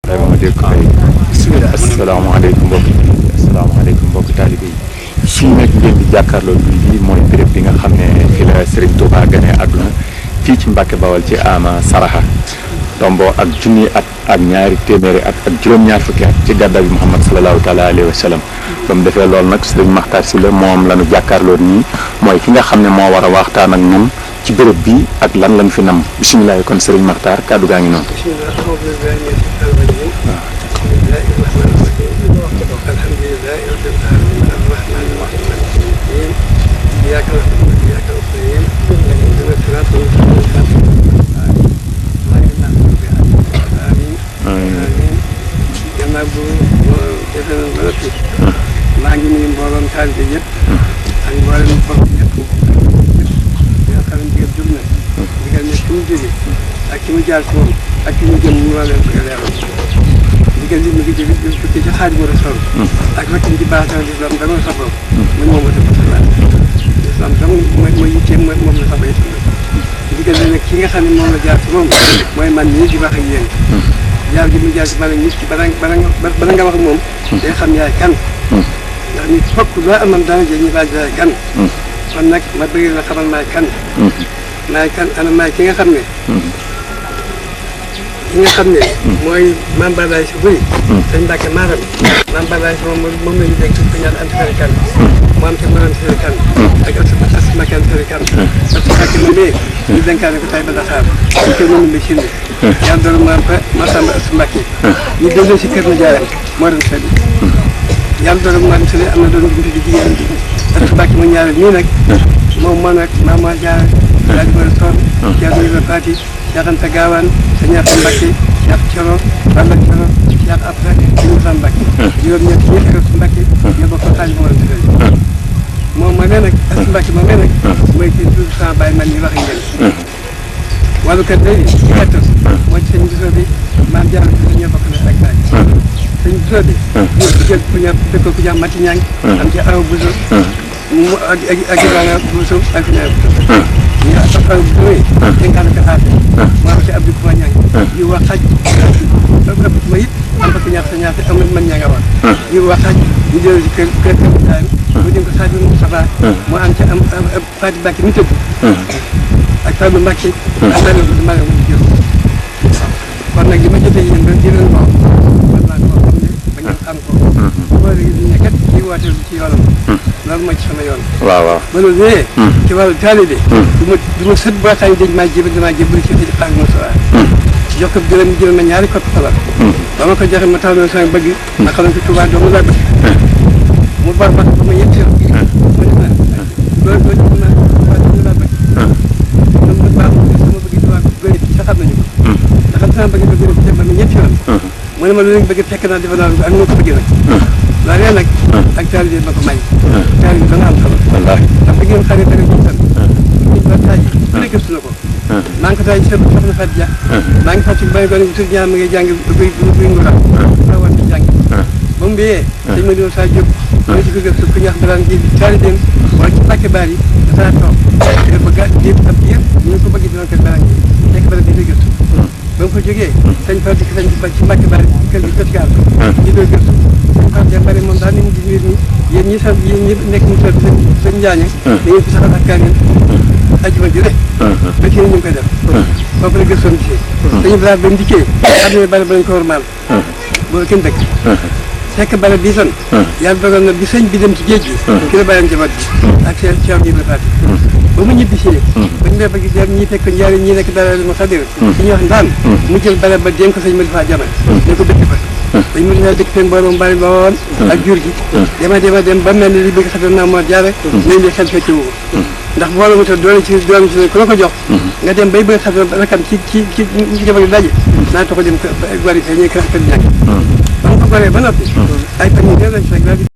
tey ma dégg ko tey. bisimilah asalaamaaleykum mbokki taalibe yi. fii nag ngeen di jàkkaarloo bii mooy béréb bi nga xam ne fi la Serigne Touba gane àdduna fii ci Mbacke Bawol ci ama Saraxa tombo ak junni at ak ñaari téeméeri at ak juróom-ñaar fukki at ci gàddaa bi Muhammad sallallahu taala alayhi wa sallam. ba mu defee loolu nag Serigne Makhtar Sylla moom la ñu jàkkaarloo nii mooy ki nga xam ne moo war a waxtaan ak ñun ci béréb bi ak lan lañ fi nam bisimilah kon Serigne Makhtar kàddu gaa ngi noonu. maa ngi nuyu mbooloom taalibe yëpp ak mboolem bopp yëpp yoo xam ne ndigal jub na ndigal ne ki mu jóge ak ki mu jaar si moom ak ki mu jëm ñu war leen ko leeral ndigal li mu ngi jóge tukkee ci Xaadimu Rasuul ak rakk ci baaxal lislaam da nga safoo muy moom la ko salaat lislaam dong mooy yitteem moom la safoo it ndigal li nag ki nga xam ne moom la jaar si moom mooy man nii di wax ak yéen jaar gi mu jaar si man ak nit ki bala nga wax ak moom day xam yaay kan ndax nit fokk loo amam dara jël ñu laaj yaay kan kon nag ma bëgg la xamal maay kan maay ki nga xam ne mooy Mame Balaye si buy sëñ Mbacke Maram Mame Balaye si moom la ñu dégg ko ñaan antifere kan mu am ci moran fere kan ak asmakan fere kan parce que Mbacke ma mee ñu dénkaane ko tay ba Dakar ñu koy mënu mbi sindi yàlla doon maam fa Massamba As Mbacke ñu delloo si kër na jaarem moo doon sedi yàlla doon maam sële am na doon buntu di jigéen As Mbacke mu ñaareel nii nag moom moo nag maam moo jaar daal di mën a toon Thierno Ibrahima Fati Cheikh Anta Gawane Sëñ Atta Mbacke Cheikh Thioro Balla Thioro Cheikh Absa Sëñ Moussa Mbacke juróom-ñett ñi ak As Mbacke ñoo bokk xaaj moo doon sële moom ma nee nag As Mbacke moom nee nag mooy kii toujours sama bàyyi man ñi wax ak yéen wàllu kat léegi ci gàttal moo ci sëñ Bousso bi maam Diarra bi ñoo bokk na ak baay sëñ Bousso bi ñu jël ku ñëw dëkk ku ñëw Mati Ñang am ci aw Bousso mu ak Ibrahima Bousso ak Ñaar Bousso ñu ak aw Bousso yi dénkaane ko aate moo am ci Abdou Kouma Ñang yu wax xaj ëpp ma it am fa ku ñaar sa ñaate am man ña nga wax yu wax xaj ñu jël ci kër daal mu dem ko Sadio Moustapha moo am ci am Fatou Mbacke mi tëdd ak Fallou Mbacke ak Fallou Mbacke mu jël kon nag li ma jotee yéen ba di leen wax man maa ko xam ne ba ngeen xam ko boo léegi ne kat kii woote ci yoonam loolu mooy ci sama yoon waaw ba loolu nee ci wàllu taalibe du ma sët boo xam ne dañ maa jébal damaa jébal ci xaag ma soa jox ko jëlam jël ma ñaari kopp xalaat ba ma ko joxe ma tax loolu sama bëgg ma xalam ko Tuubaa doomu laa bëgg mu bar ba ma yetti ma ne loolu laa bëgg loolu baax sama bëgg Tuubaa ko bëri sa xam nañu ko ndax xam sama bëgg ba gën a dem ba ma ñetti yoon mu ne ma lu leen bëgg fekk naa defe naa ak noo ko bëggee nag loolee nag ak taalibe ma ko may taalibe dana am solo ndax da ngeen xamee dara ñu tan ñu ba taaj ku ne gëstu na ko maa ngi ko taaj soxna Fatou Dia maa ngi fàttali bay gone tur ñaar ma ngay jàng buy ngura sa war ci jàng ba mu mbiyee dañ ma doon saa jóg ma ci ko gëstu ku ñax balaan ji taalibeem wala ci Mbàkke baar yi dafa toog dafa gàtt jéem ab diir ñu ko bëgg dina ko balaan ji nekk bala di gëstu ba mu ko jógee sañ fa dikk sañ ci Mbàkke baar kër gi jot gaal ñi doon gëstu sañ fa jàmbare moom daal ni mu di nit ñi yéen ñi sax yéen ñi nekk mu toog seen njaañe da ngeen fi saxal ak kaamil ajuma ji rek ba ci ñu ngi koy def foofu la gëstoon gisee dañu balaa ba ndikkee xam ne bale ba lañ ko war maal boobu kenn dëkk fekk bale bii son yàlla dogal na bi sëñ bi dem ci géej gi ki la bàyyam jabat bi ak seen Cheikh Ibrahima Fati ba mu ñibbisee ba ñu dee ba gis ñi fekk njaari ñi nekk dara ma xadir ci ñuy wax ndaan mu jël bale ba dénk ko sëñ Malifa Jama ne ko dëkk fa dañ mu dinaa dëkk seen borom bari ba woon ak jur gi dem ba mel ni li bëgg xadir naa moo jaare nañ li xel fekki wu ko ndax boole mu tax doole ci ku la ko jox nga dem bay bëgg xadir rakam ci jamono daje naa tax dem wari fe ñuy kër ñàkk ba mu ko goree ba noppi ay fan yu néew lañ fekk daal di